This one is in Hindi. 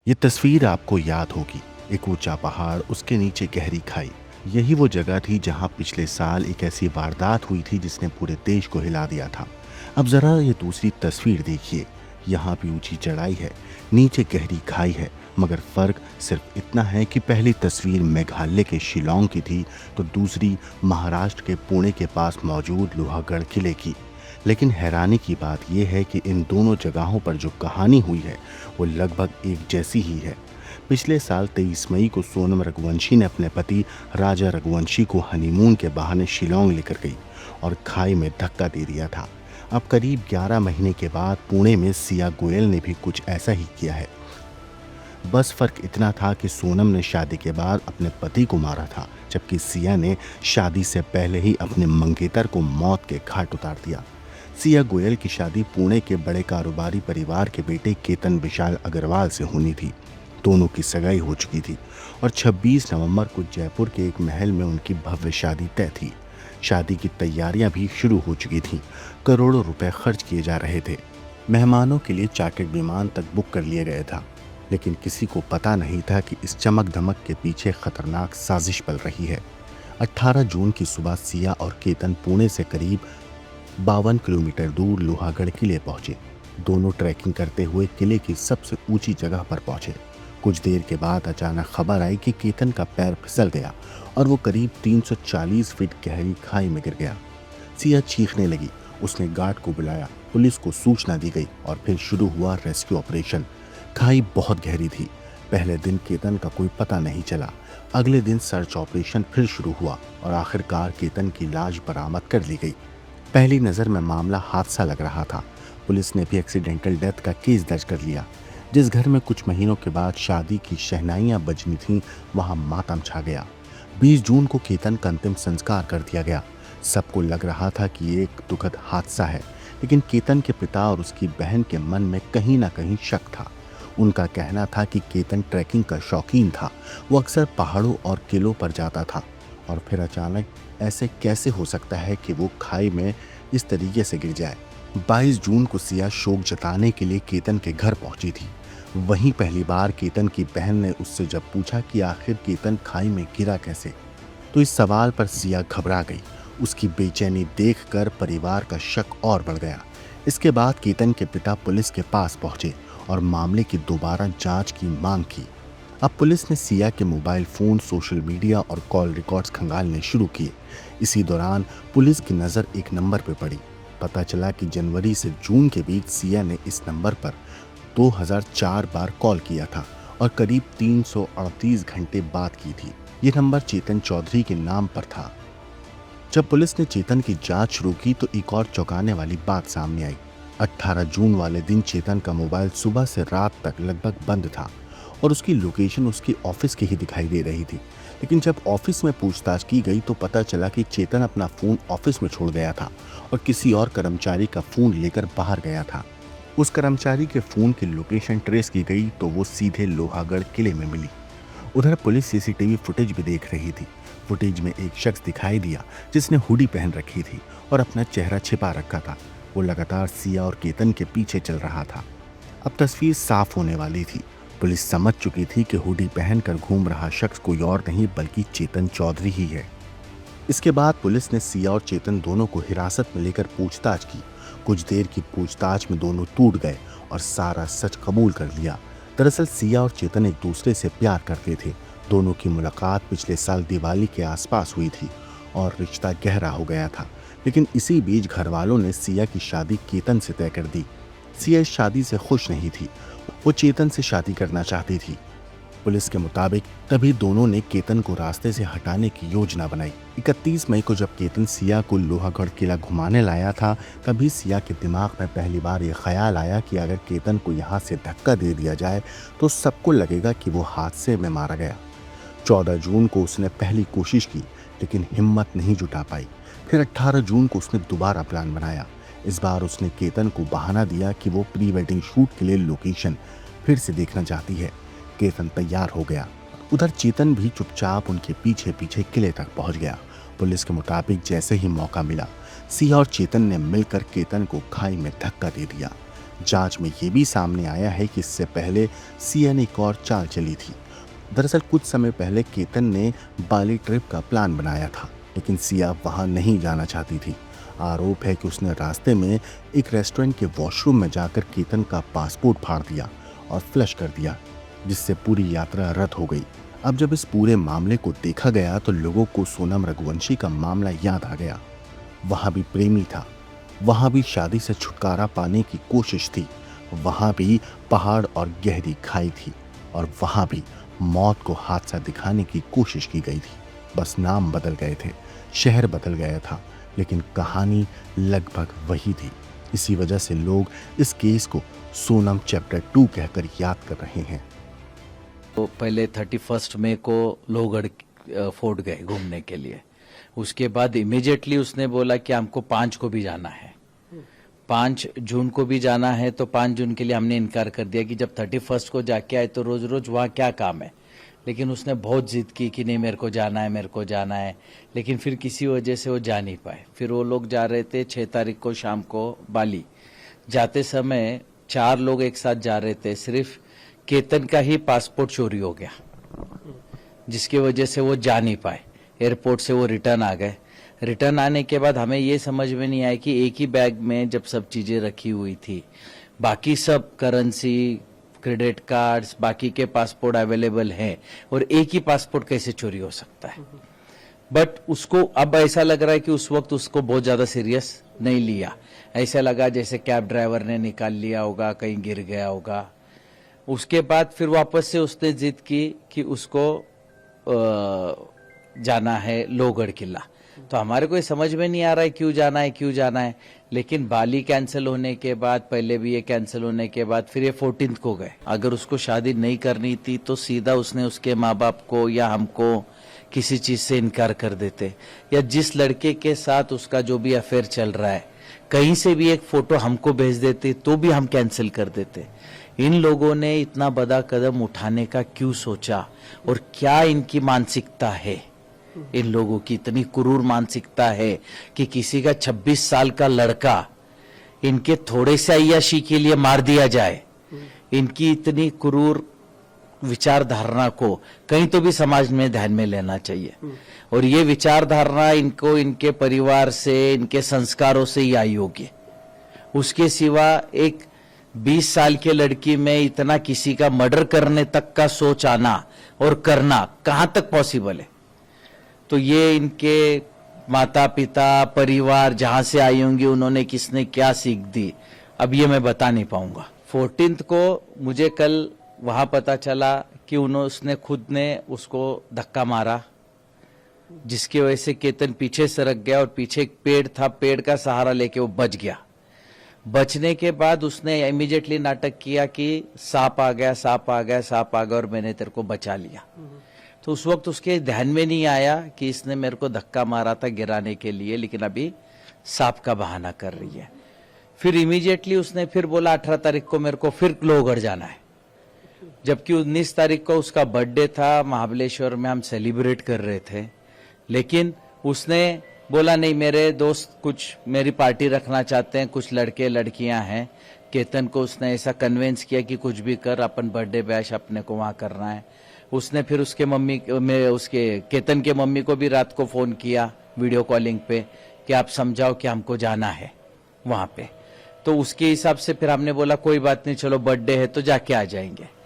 ये तस्वीर आपको याद होगी। एक ऊंचा पहाड़, उसके नीचे गहरी खाई। यही वो जगह थी जहां पिछले साल एक ऐसी वारदात हुई थी जिसने पूरे देश को हिला दिया था। अब जरा ये दूसरी तस्वीर देखिए। यहाँ भी ऊंची चढ़ाई है, नीचे गहरी खाई है, मगर फर्क सिर्फ इतना है कि पहली तस्वीर मेघालय के शिलोंग की थी, तो दूसरी महाराष्ट्र के पुणे के पास मौजूद लोहागढ़ किले की। लेकिन हैरानी की बात यह है कि इन दोनों जगहों पर जो कहानी हुई है वो लगभग एक जैसी ही है। पिछले साल 23 मई को सोनम रघुवंशी ने अपने पति राजा रघुवंशी को हनीमून के बहाने शिलोंग लेकर गई और खाई में धक्का दे दिया था। अब करीब 11 महीने के बाद पुणे में सिया गोयल ने भी कुछ ऐसा ही किया है। बस फर्क इतना था कि सोनम ने शादी के बाद अपने पति को मारा था, जबकि सिया ने शादी से पहले ही अपने मंगेतर को मौत के घाट उतार दिया। सिया गोयल की शादी पुणे के बड़े कारोबारी परिवार के बेटे केतन विशाल अग्रवाल से होनी थी। दोनों की सगाई हो चुकी थी और 26 नवंबर को जयपुर के एक महल में उनकी भव्य शादी तय थी। शादी की तैयारियां भी शुरू हो चुकी थीं। करोड़ों रुपए खर्च किए जा रहे थे। मेहमानों के लिए चार्टर्ड विमान तक बुक कर लिया गया था। लेकिन किसी को पता नहीं था कि इस चमक धमक के पीछे खतरनाक साजिश पल रही है। 18 जून की सुबह सिया और केतन पुणे से करीब 52 किलोमीटर दूर लोहागढ़ किले पहुंचे। दोनों ट्रैकिंग करते हुए किले की सबसे ऊंची जगह पर पहुंचे। कुछ देर के बाद अचानक खबर आई कि केतन का पैर फिसल गया और वो करीब 340 फीट गहरी खाई में गिर गया। सिया चीखने लगी। उसने गार्ड को बुलाया, पुलिस को सूचना दी गई और फिर शुरू हुआ रेस्क्यू ऑपरेशन। खाई बहुत गहरी थी। पहले दिन केतन का कोई पता नहीं चला। अगले दिन सर्च ऑपरेशन फिर शुरू हुआ और आखिरकार केतन की लाश बरामद कर ली गई। पहली नज़र में मामला हादसा लग रहा था। पुलिस ने भी एक्सीडेंटल डेथ का केस दर्ज कर लिया। जिस घर में कुछ महीनों के बाद शादी की शहनाइयां बजनी थीं, वहां मातम छा गया। 20 जून को केतन का अंतिम संस्कार कर दिया गया। सबको लग रहा था कि ये एक दुखद हादसा है, लेकिन केतन के पिता और उसकी बहन के मन में कहीं ना कहीं शक था। उनका कहना था कि केतन ट्रैकिंग का शौकीन था। वो अक्सर पहाड़ों और किलों पर जाता था और फिर अचानक ऐसे कैसे हो सकता है कि वो खाई में इस तरीके से गिर जाए। 22 जून को सिया शोक जताने के लिए केतन के घर पहुंची थी। वहीं पहली बार केतन की बहन ने उससे जब पूछा कि आखिर केतन खाई में गिरा कैसे, तो इस सवाल पर सिया घबरा गई। उसकी बेचैनी देखकर परिवार का शक और बढ़ गया। इसके बाद केतन के पिता पुलिस के पास पहुंचे और मामले की दोबारा जांच की मांग की। अब पुलिस ने सिया के मोबाइल फोन, सोशल मीडिया और कॉल रिकॉर्ड्स खंगालने शुरू किए। इसी दौरान पुलिस की नज़र एक नंबर पर पड़ी। पता चला कि जनवरी से जून के बीच सिया ने इस नंबर पर 2004 बार कॉल किया था और करीब 338 घंटे बात की थी। ये नंबर चेतन चौधरी के नाम पर था। जब पुलिस ने चेतन की जांच शुरू की तो एक और चौंकाने वाली बात सामने आई। 18 जून वाले दिन चेतन का मोबाइल सुबह से रात तक लगभग बंद था और उसकी लोकेशन उसकी ऑफिस की ही दिखाई दे रही थी। लेकिन जब ऑफिस में पूछताछ की गई तो पता चला कि चेतन अपना फ़ोन ऑफिस में छोड़ गया था और किसी और कर्मचारी का फ़ोन लेकर बाहर गया था। उस कर्मचारी के फ़ोन की लोकेशन ट्रेस की गई तो वो सीधे लोहागढ़ किले में मिली। उधर पुलिस सीसीटीवी फुटेज भी देख रही थी। फुटेज में एक शख्स दिखाई दिया जिसने हुडी पहन रखी थी और अपना चेहरा छिपा रखा था। वो लगातार सिया और केतन के पीछे चल रहा था। अब तस्वीर साफ होने वाली थी। पुलिस समझ चुकी थी कि हुडी पहनकर घूम रहा शख्स कोई और नहीं बल्कि चेतन चौधरी ही है। इसके बाद पुलिस ने सिया और चेतन दोनों को हिरासत में लेकर पूछताछ की। कुछ देर की पूछताछ में दोनों टूट गए और सारा सच कबूल कर लिया। दरअसल सिया और चेतन एक दूसरे से प्यार करते थे। दोनों की मुलाकात पिछले साल दिवाली के आसपास हुई थी और रिश्ता गहरा हो गया था। लेकिन इसी बीच घर वालों ने सिया की शादी केतन से तय कर दी। सिया इस शादी से खुश नहीं थी। वो चेतन से शादी करना चाहती थी। पुलिस के मुताबिक तभी दोनों ने केतन को रास्ते से हटाने की योजना बनाई। 31 मई को जब केतन सिया को लोहागढ़ किला घुमाने लाया था, तभी सिया के दिमाग में पहली बार ये ख्याल आया कि अगर केतन को यहाँ से धक्का दे दिया जाए तो सबको लगेगा कि वो हादसे में मारा गया। 14 जून को उसने पहली कोशिश की लेकिन हिम्मत नहीं जुटा पाई। फिर 18 जून को उसने दोबारा प्लान बनाया। इस बार उसने केतन को बहाना दिया कि वो प्री वेडिंग शूट के लिए लोकेशन फिर से देखना चाहती है। केतन तैयार हो गया। उधर चेतन भी चुपचाप उनके पीछे पीछे किले तक पहुंच गया। पुलिस के मुताबिक जैसे ही मौका मिला, सिया और चेतन ने मिलकर केतन को खाई में धक्का दे दिया। जांच में ये भी सामने आया है कि इससे पहले सिया ने एक और चाल चली थी। दरअसल कुछ समय पहले केतन ने बाली ट्रिप का प्लान बनाया था, लेकिन सिया वहां नहीं जाना चाहती थी। आरोप है कि उसने रास्ते में एक रेस्टोरेंट के वॉशरूम में जाकर केतन का पासपोर्ट फाड़ दिया और फ्लश कर दिया, जिससे पूरी यात्रा रद्द हो गई। अब जब इस पूरे मामले को देखा गया तो लोगों को सोनम रघुवंशी का मामला याद आ गया। वहां भी प्रेमी था, वहां भी शादी से छुटकारा पाने की कोशिश थी, वहां भी पहाड़ और गहरी खाई थी, और वहां भी मौत को हादसा दिखाने की कोशिश की गई थी। बस नाम बदल गए थे, शहर बदल गया था, लेकिन कहानी लगभग वही थी। इसी वजह से लोग इस केस को सोनम चैप्टर 2 कहकर याद कर रहे हैं। तो पहले 31 मई को लोहगढ़ फोर्ट गए घूमने के लिए। उसके बाद इमीडिएटली उसने बोला कि हमको 5 को भी जाना है, 5 जून को भी जाना है। तो 5 जून के लिए हमने इनकार कर दिया कि जब 31 को जाके आए तो रोज रोज वहाँ क्या काम है। लेकिन उसने बहुत जिद की कि नहीं मेरे को जाना है, मेरे को जाना है। लेकिन फिर किसी वजह से वो जा नहीं पाए। फिर वो लोग जा रहे थे 6 तारीख को शाम को बाली। जाते समय 4 लोग एक साथ जा रहे थे, सिर्फ केतन का ही पासपोर्ट चोरी हो गया, जिसकी वजह से वो जा नहीं पाए। एयरपोर्ट से वो रिटर्न आ गए। रिटर्न आने के बाद हमें ये समझ में नहीं आया कि एक ही बैग में जब सब चीजें रखी हुई थी, बाकी सब करेंसी, क्रेडिट कार्ड्स, बाकी के पासपोर्ट अवेलेबल हैं, और एक ही पासपोर्ट कैसे चोरी हो सकता है। बट उसको अब ऐसा लग रहा है कि उस वक्त उसको बहुत ज्यादा सीरियस नहीं लिया। ऐसा लगा जैसे कैब ड्राइवर ने निकाल लिया होगा, कहीं गिर गया होगा। उसके बाद फिर वापस से उसने जिद की कि उसको जाना है लोहगढ़ किला। तो हमारे को ये समझ में नहीं आ रहा है क्यों जाना है, क्यों जाना है। लेकिन बाली कैंसिल होने के बाद, पहले भी ये कैंसिल होने के बाद, फिर ये 14 को गए। अगर उसको शादी नहीं करनी थी तो सीधा उसने उसके माँ बाप को या हमको किसी चीज से इनकार कर देते, या जिस लड़के के साथ उसका जो भी अफेयर चल रहा है कहीं से भी एक फोटो हमको भेज देते तो भी हम कैंसिल कर देते। इन लोगों ने इतना बड़ा कदम उठाने का क्यों सोचा, और क्या इनकी मानसिकता है। इन लोगों की इतनी क्रूर मानसिकता है कि किसी का 26 साल का लड़का इनके थोड़े से अय्याशी के लिए मार दिया जाए। इनकी इतनी क्रूर विचारधारणा को कहीं तो भी समाज में ध्यान में लेना चाहिए। और ये विचारधारणा इनको इनके परिवार से, इनके संस्कारों से ही आई होगी। उसके सिवा एक 20 साल के लड़की में इतना किसी का मर्डर करने तक का सोच आना और करना कहां तक पॉसिबल है। तो ये इनके माता पिता, परिवार जहां से आई होंगी, उन्होंने किसने क्या सीख दी, अब ये मैं बता नहीं पाऊंगा। 14 को मुझे कल वहां पता चला कि उसने खुद ने उसको धक्का मारा, जिसकी वजह से केतन पीछे सरक गया, और पीछे एक पेड़ था, पेड़ का सहारा लेके वो बच गया। बचने के बाद उसने इमीडिएटली नाटक किया कि सांप आ गया, सांप आ गया, सांप आ गया, और मैंने तेरे को बचा लिया। तो उस वक्त उसके ध्यान में नहीं आया कि इसने मेरे को धक्का मारा था गिराने के लिए, लेकिन अभी सांप का बहाना कर रही है। फिर इमीडिएटली उसने फिर बोला 18 तारीख को मेरे को फिर लोहगढ़ जाना है, जबकि 19 तारीख को उसका बर्थडे था। महाबलेश्वर में हम सेलिब्रेट कर रहे थे, लेकिन उसने बोला नहीं, मेरे दोस्त कुछ मेरी पार्टी रखना चाहते हैं, कुछ लड़के लड़कियां हैं। केतन को उसने ऐसा कन्विंस किया कि कुछ भी कर, अपन बर्थडे बैश अपने को वहां करना है। उसने फिर उसके उसके केतन के मम्मी को भी रात को फोन किया वीडियो कॉलिंग पे कि आप समझाओ कि हमको जाना है वहां पे। तो उसके हिसाब से फिर हमने बोला कोई बात नहीं, चलो बर्थडे है तो जाके आ जाएंगे।